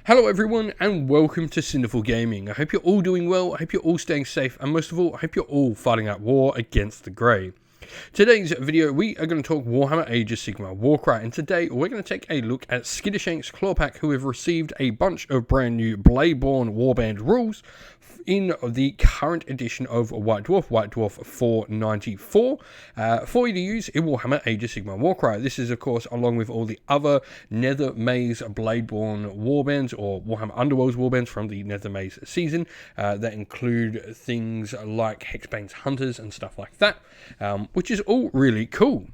Hello everyone and welcome to Cinderful Gaming. I hope you're all doing well, I hope you're all staying safe, and most of all, I hope you're all fighting out war against the Grey. Today's video, we are going to talk Warhammer Age of Sigmar Warcry, and today we're going to take a look at Skittershank's Clawpack, who have received a bunch of brand new Bladeborn Warband rules in the current edition of White Dwarf 494, for you to use in Warhammer Age of Sigmar Warcry. This is, of course, along with all the other Nether Maze Bladeborn Warbands, or Warhammer Underworlds Warbands from the Nether Maze season, that include things like Hexbane's Hunters and stuff like that, which is all really cool.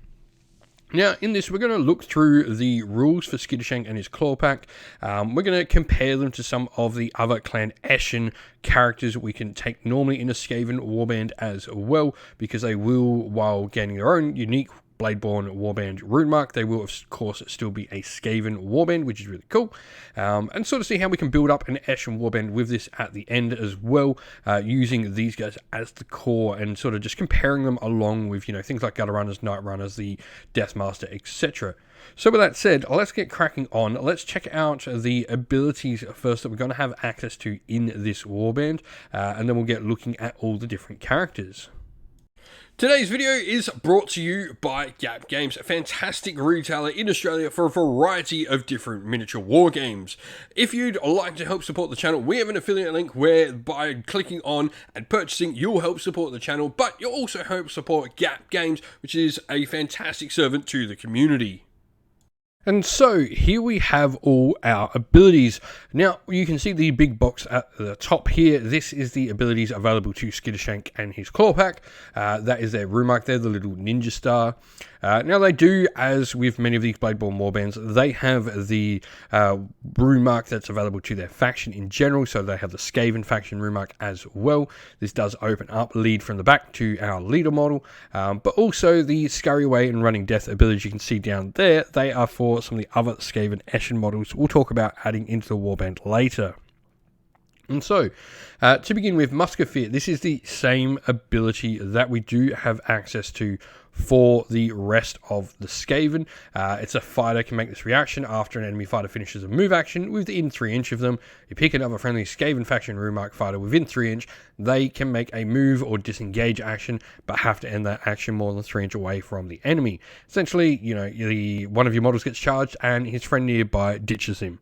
Now, in this, we're going to look through the rules for Skittershank and his Clawpack. We're going to compare them to some of the other Clan Eshin characters we can take normally in a Skaven Warband as well, because they will, while gaining their own unique Bladeborn Warband rune mark, they will of course still be a Skaven Warband, which is really cool, and sort of see how we can build up an Eshin Warband with this at the end as well, using these guys as the core and sort of just comparing them along with, you know, things like Gutter Runners, Night Runners, the Deathmaster, etc. So with that said, let's get cracking on. Let's check out the abilities first that we're going to have access to in this Warband, and then we'll get looking at all the different characters. Today's video is brought to you by Gap Games, a fantastic retailer in Australia for a variety of different miniature war games. If you'd like to help support the channel, we have an affiliate link where by clicking on and purchasing, you'll help support the channel, but you'll also help support Gap Games, which is a fantastic servant to the community. And so here we have all our abilities. Now you can see the big box at the top here. This is the abilities available to Skittershank and his Clawpack. That is their rune mark there, the little ninja star. Now they do, as with many of these Bladeborn Warbands, they have the rune mark that's available to their faction in general. So they have the Skaven faction rune mark as well. This does open up lead from the back to our leader model, but also the Scurry Away and Running Death abilities you can see down there. They are for some of the other Skaven Eshin models we'll talk about adding into the Warband later. And so, to begin with, Musketeer, this is the same ability that we do have access to for the rest of the Skaven. It's a fighter can make this reaction after an enemy fighter finishes a move action within 3 inch of them. You pick another friendly Skaven faction rune mark fighter within 3 inch, they can make a move or disengage action, but have to end that action more than 3 inch away from the enemy. Essentially, you know, one of your models gets charged and his friend nearby ditches him.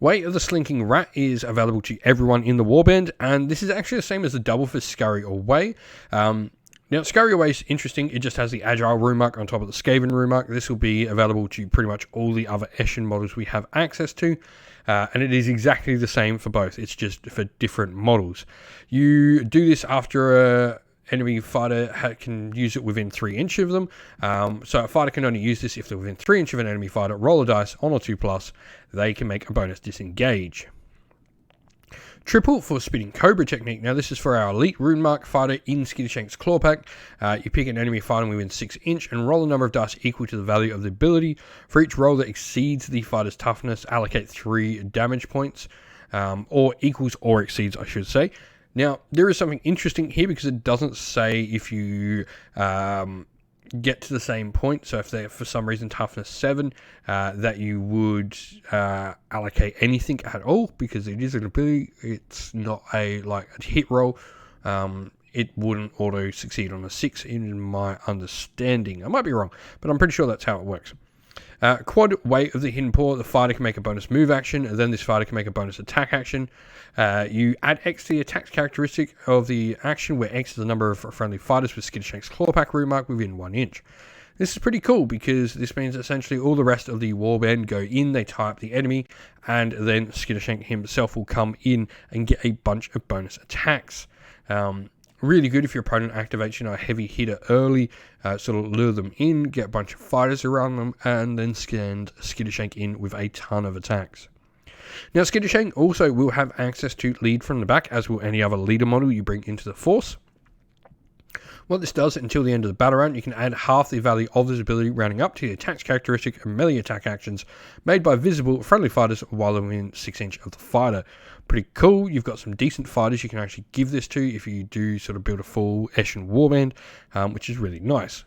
Way of the Slinking Rat is available to everyone in the Warband, and this is actually the same as the double for Scurry Away. Now, Scurry Away is interesting. It just has the Agile rune mark on top of the Skaven rune mark. This will be available to pretty much all the other Eshin models we have access to, and it is exactly the same for both. It's just for different models. You do this after a enemy fighter can use it within 3 inch of them. So a fighter can only use this if they're within 3 inch of an enemy fighter. Roll a dice on or 2+, they can make a bonus disengage. Triple for Spinning Cobra technique. Now this is for our elite rune mark fighter in Skittershank's Clawpack. You pick an enemy fighter within 6 inch and roll a number of dice equal to the value of the ability. For each roll that exceeds the fighter's toughness, allocate 3 damage points, or equals or exceeds, I should say. Now, there is something interesting here because it doesn't say if you get to the same point. So if they're, for some reason, toughness 7, that you would allocate anything at all, because it is an ability. It's not a hit roll. It wouldn't auto succeed on a 6 in my understanding. I might be wrong, but I'm pretty sure that's how it works. Quad Way of the Hidden Paw, the fighter can make a bonus move action, and then this fighter can make a bonus attack action. You add X to the attack characteristic of the action, where X is the number of friendly fighters with Skittershank's Clawpack rune mark within 1 inch. This is pretty cool because this means essentially all the rest of the Warband go in, they tie up the enemy, and then Skittershank himself will come in and get a bunch of bonus attacks. Really good if your opponent activates, you know, a heavy hitter early, sort of lure them in, get a bunch of fighters around them, and then send Skittershank in with a ton of attacks. Now, Skittershank also will have access to lead from the back, as will any other leader model you bring into the force. What this does, until the end of the battle round, you can add half the value of this ability, rounding up to the attacks characteristic and melee attack actions made by visible friendly fighters while they're within 6 inch of the fighter. Pretty cool. You've got some decent fighters you can actually give this to if you do sort of build a full Eshin Warband, which is really nice.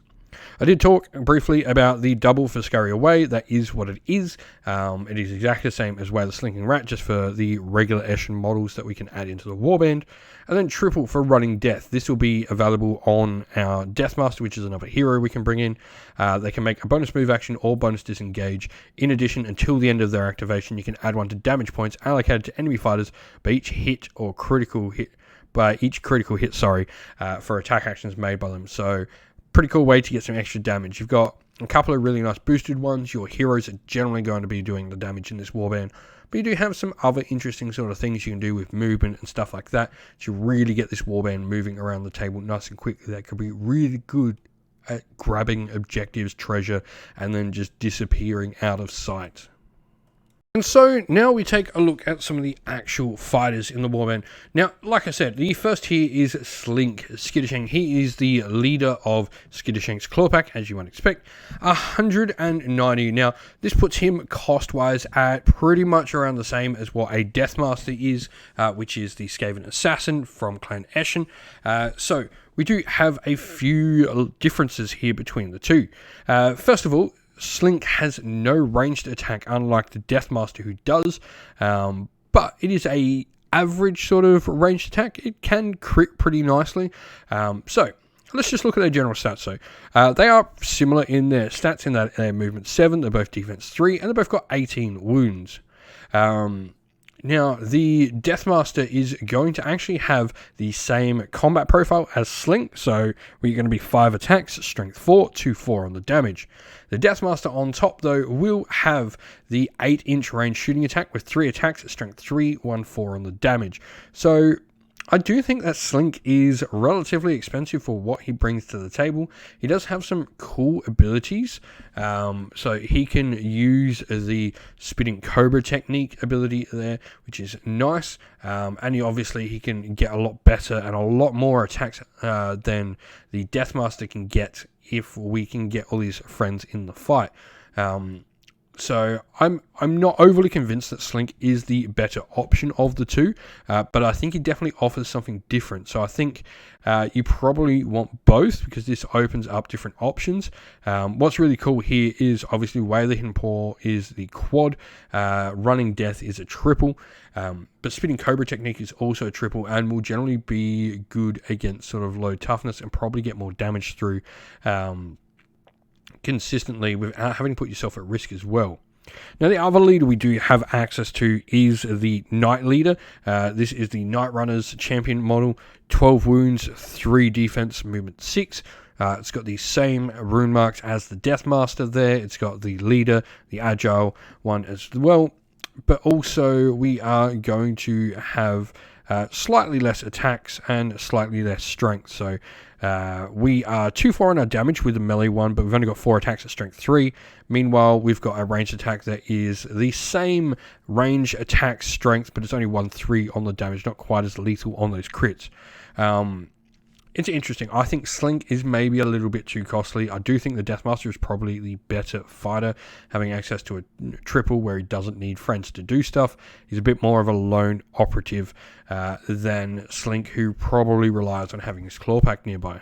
I did talk briefly about the double for Scurry Away. That is what it is. It is exactly the same as the Slinking Rat, just for the regular Eshin models that we can add into the Warband. And then triple for Running Death. This will be available on our Deathmaster, which is another hero we can bring in. They can make a bonus move action or bonus disengage. In addition, until the end of their activation, you can add one to damage points allocated to enemy fighters by each critical hit, for attack actions made by them. So, pretty cool way to get some extra damage. You've got a couple of really nice boosted ones. Your heroes are generally going to be doing the damage in this Warband. But you do have some other interesting sort of things you can do with movement and stuff like that to really get this Warband moving around the table nice and quickly. That could be really good at grabbing objectives, treasure, and then just disappearing out of sight. And so now we take a look at some of the actual fighters in the Warband. Now, like I said, the first here is Slink Skittershank. He is the leader of Skittershank's Clawpack, as you might expect. 190. Now, this puts him cost-wise at pretty much around the same as what a Deathmaster is, which is the Skaven Assassin from Clan Eshin. So we do have a few differences here between the two. First of all, Slink has no ranged attack, unlike the Deathmaster, who does, but it is a average sort of ranged attack. It can crit pretty nicely. So let's just look at their general stats. So they are similar in their stats in that they're movement 7, they're both defense 3, and they've both got 18 wounds. Now, the Deathmaster is going to actually have the same combat profile as Slink, so we're going to be 5 attacks, strength 4, 2-4 on the damage. The Deathmaster on top, though, will have the 8-inch range shooting attack with 3 attacks, strength 3, 1-4 on the damage. So I do think that Slink is relatively expensive for what he brings to the table. He does have some cool abilities. So he can use the Spitting Cobra technique ability there, which is nice. And he can get a lot better and a lot more attacks than the Deathmaster can get if we can get all these friends in the fight. So I'm not overly convinced that Slink is the better option of the two, but I think he definitely offers something different. So I think you probably want both, because this opens up different options. What's really cool here is obviously Wailer Hidden Paw is the quad, Running Death is a triple, but Spitting Cobra technique is also a triple and will generally be good against sort of low toughness and probably get more damage through consistently without having to put yourself at risk as well. Now, the other leader we do have access to is the Knight leader. This is the Knight Runner's champion model. 12 wounds, 3 defense, movement 6. It's got the same rune marks as the Deathmaster there. It's got the leader, the agile one as well. But also we are going to have slightly less attacks and slightly less strength. So we are 2-4 on our damage with the melee one, but we've only got 4 attacks at strength 3. Meanwhile, we've got a ranged attack that is the same range attack strength, but it's only 1-3 on the damage, not quite as lethal on those crits. It's interesting. I think Slink is maybe a little bit too costly. I do think the Deathmaster is probably the better fighter, having access to a triple where he doesn't need friends to do stuff. He's a bit more of a lone operative than Slink, who probably relies on having his Clawpack nearby.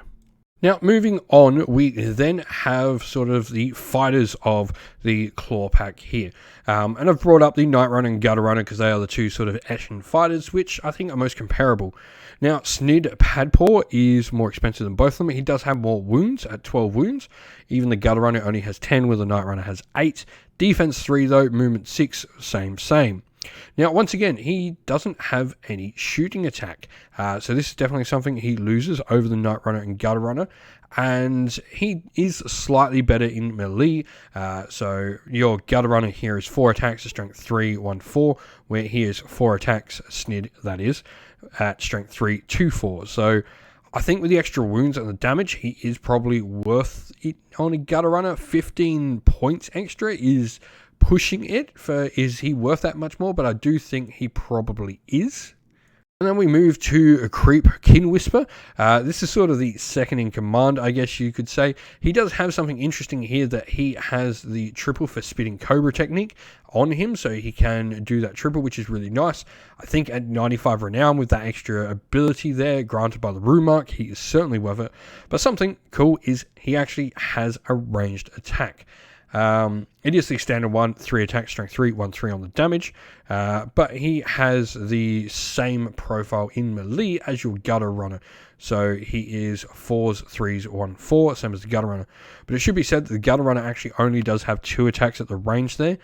Now, moving on, we then have sort of the fighters of the Clawpack here. And I've brought up the Knight Runner and Gutter Runner because they are the two sort of Eshin fighters, which I think are most comparable. Now, Snid Padpaw is more expensive than both of them. He does have more wounds at 12 wounds. Even the Gutter Runner only has 10, where the Knight Runner has 8. Defense 3, though, movement 6, same. Now, once again, he doesn't have any shooting attack. So this is definitely something he loses over the Knight Runner and Gutter Runner. And he is slightly better in melee. So your Gutter Runner here is 4 attacks, strength 3, 1-4. Where he is 4 attacks, Snid, that is, at strength 3, 2-4. So I think with the extra wounds and the damage, he is probably worth it on a Gutter Runner. 15 points extra is pushing it for, is he worth that much more? But I do think he probably is. And then we move to a Creep Kin Whisper. This is sort of the second in command, I guess you could say. He does have something interesting here, that he has the triple for Spitting Cobra technique on him, so he can do that triple, which is really nice. I think at 95 renown with that extra ability there, granted by the rune mark, he is certainly worth it. But something cool is he actually has a ranged attack. It is the standard one, 3 attack, strength 3, 1/3 on the damage, but he has the same profile in melee as your Gutter Runner. So he is 4s, 3s, 1/4, same as the Gutter Runner. But it should be said that the Gutter Runner actually only does have 2 attacks at the range there,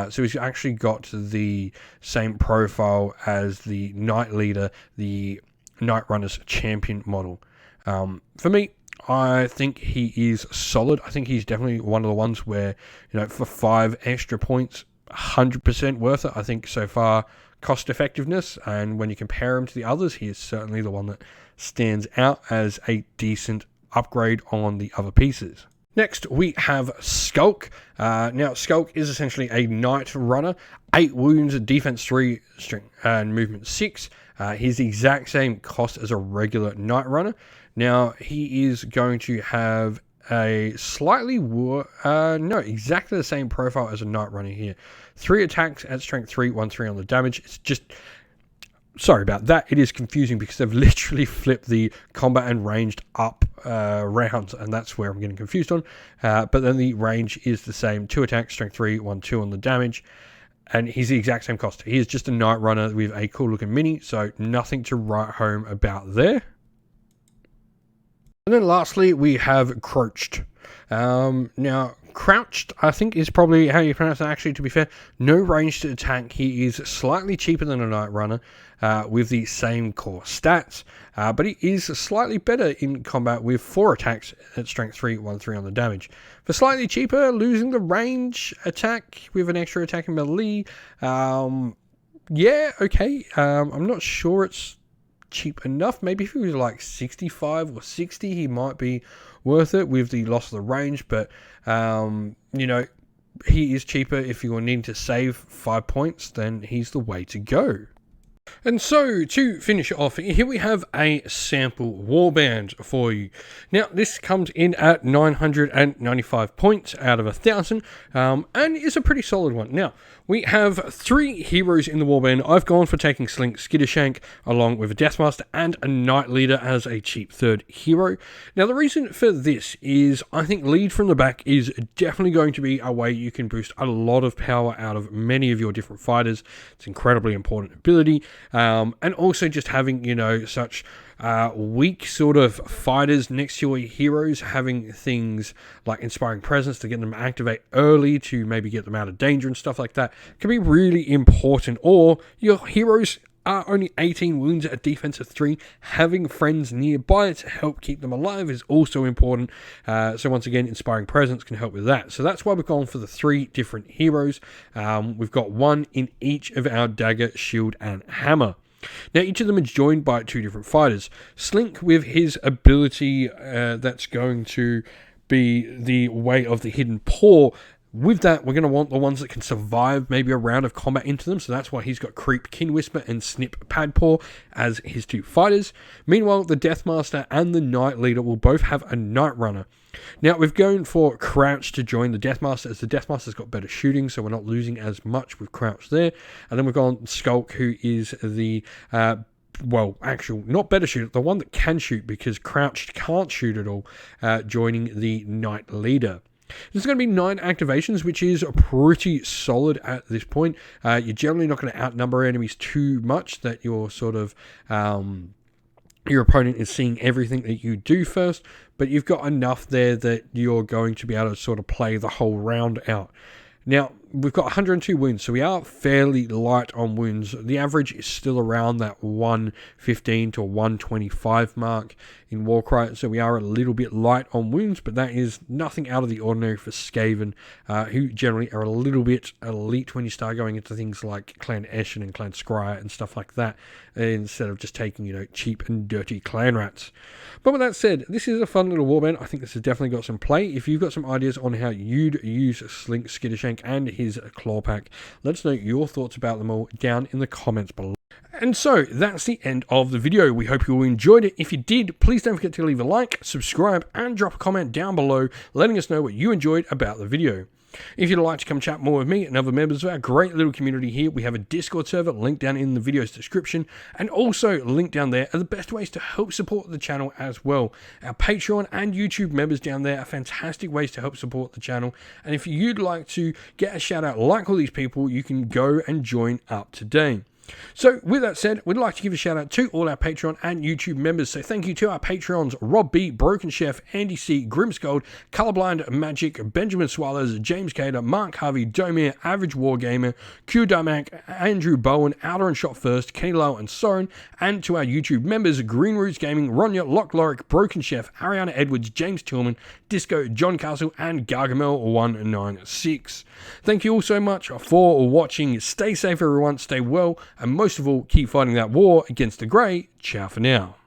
so he's actually got the same profile as the Knight Leader, the Knight Runner's champion model. For me, I think he is solid. I think he's definitely one of the ones where, for 5 extra points, 100% worth it. I think so far, cost effectiveness, and when you compare him to the others, he is certainly the one that stands out as a decent upgrade on the other pieces. Next, we have Skulk. Now, Skulk is essentially a Knight Runner. 8 wounds, defense 3, strength, and movement 6. He's the exact same cost as a regular Knight Runner. Now, he is going to have a slightly exactly the same profile as a Knight Runner here. 3 attacks at strength 3, 1/3 on the damage. It's just, sorry about that. It is confusing because they've literally flipped the combat and ranged up rounds, and that's where I'm getting confused on. But then the range is the same. 2 attacks, strength 3, 1/2 on the damage. And he's the exact same cost. He is just a Knight Runner with a cool looking mini, so nothing to write home about there. And then lastly, we have Crouched. Now, Crouched, I think, is probably how you pronounce it, actually, to be fair. No range to attack. He is slightly cheaper than a Knight Runner with the same core stats. But he is slightly better in combat with 4 attacks at strength 3, 1/3 on the damage. For slightly cheaper, losing the range attack with an extra attack in melee. Yeah, okay. I'm not sure it's cheap enough. Maybe if he was like 65 or 60, he might be worth it with the loss of the range, but he is cheaper. If you're needing to save 5 points, then he's the way to go. And so, to finish it off, here we have a sample warband for you. Now, this comes in at 995 points out of 1,000, and is a pretty solid one. Now, we have 3 heroes in the warband. I've gone for taking Slink Skittershank along with a Deathmaster and a Knight Leader as a cheap 3rd hero. Now, the reason for this is I think lead from the back is definitely going to be a way you can boost a lot of power out of many of your different fighters. It's an incredibly important ability. And also just having, such weak sort of fighters next to your heroes, having things like Inspiring Presence to get them to activate early to maybe get them out of danger and stuff like that can be really important. Or your heroes are only 18 wounds at defense of 3. Having friends nearby to help keep them alive is also important. So once again, Inspiring Presence can help with that. So that's why we've gone for the 3 different heroes. We've got 1 in each of our dagger, shield, and hammer. Now, each of them is joined by 2 different fighters. Slink with his ability that's going to be the Way of the Hidden Paw. With that, we're going to want the ones that can survive maybe a round of combat into them, so that's why he's got Creep Kin Whisper and Snip Padpaw as his 2 fighters. Meanwhile, the Deathmaster and the Knight Leader will both have a Knight Runner. Now, we've gone for Crouch to join the Deathmaster, as the Deathmaster's got better shooting, so we're not losing as much with Crouch there. And then we've gone Skulk, who is the not better shooter, the one that can shoot, because Crouched can't shoot at all, joining the Knight Leader. There's going to be 9 activations, which is pretty solid at this point. You're generally not going to outnumber enemies too much, that you're sort of your opponent is seeing everything that you do first, but you've got enough there that you're going to be able to sort of play the whole round out. Now, we've got 102 wounds, so we are fairly light on wounds. The average is still around that 115 to 125 mark in Warcry, so we are a little bit light on wounds, but that is nothing out of the ordinary for Skaven, who generally are a little bit elite when you start going into things like Clan Eshin and Clan Scryer and stuff like that, instead of just taking, cheap and dirty clan rats. But with that said, this is a fun little warband. I think this has definitely got some play. If you've got some ideas on how you'd use Slink Skittershank and his Clawpack, let us know your thoughts about them all down in the comments below. And so that's the end of the video. We hope you all enjoyed it. If you did, please don't forget to leave a like, subscribe, and drop a comment down below letting us know what you enjoyed about the video. If you'd like to come chat more with me and other members of our great little community here, we have a Discord server linked down in the video's description, and also linked down there are the best ways to help support the channel as well. Our Patreon and YouTube members down there are fantastic ways to help support the channel, and if you'd like to get a shout out like all these people, you can go and join up today. So with that said, we'd like to give a shout out to all our Patreon and YouTube members. So thank you to our Patreons: Rob B, Broken Chef, Andy C, Grimscold, Colorblind Magic, Benjamin Swallows, James Cater, Mark Harvey, Domir, Average Wargamer, Q Damak, Andrew Bowen, Outer and Shot First, Kenny Lowe and Soren, and to our YouTube members: Green Roots Gaming, Ronya, Lock Lorick, Broken Chef, Ariana Edwards, James Tillman, Disco, John Castle, and Gargamel196. Thank you all so much for watching. Stay safe everyone, stay well, and most of all, keep fighting that war against the grey. Ciao for now.